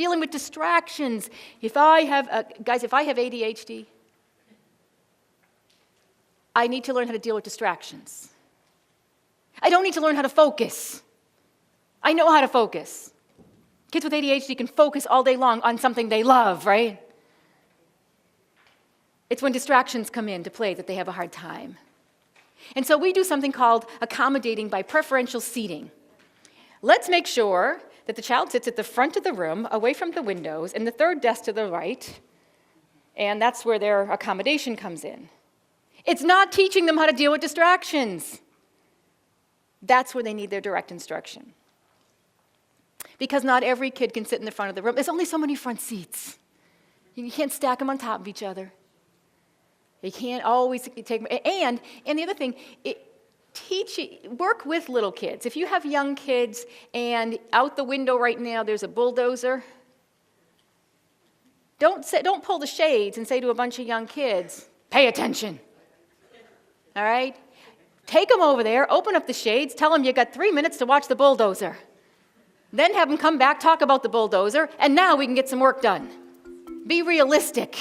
dealing with distractions. If I have, guys, if I have ADHD, I need to learn how to deal with distractions. I don't need to learn how to focus. I know how to focus. Kids with ADHD can focus all day long on something they love, right? It's when distractions come into play that they have a hard time. And so we do something called accommodating by preferential seating. Let's make sure that the child sits at the front of the room, away from the windows, and the third desk to the right, and that's where their accommodation comes in. It's not teaching them how to deal with distractions. That's where they need their direct instruction. Because not every kid can sit in the front of the room. There's only so many front seats. You can't stack them on top of each other. You can't always take, and the other thing, work with little kids. If you have young kids and out the window right now there's a bulldozer, don't pull the shades and say to a bunch of young kids, pay attention. All right? Take them over there, open up the shades, tell them you got 3 minutes to watch the bulldozer. Then have them come back, talk about the bulldozer, and now we can get some work done. Be realistic.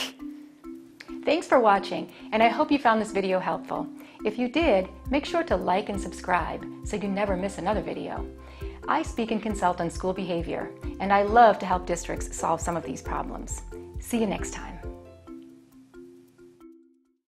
Thanks for watching, and I hope you found this video helpful. If you did, make sure to like and subscribe so you never miss another video. I speak and consult on school behavior, and I love to help districts solve some of these problems. See you next time.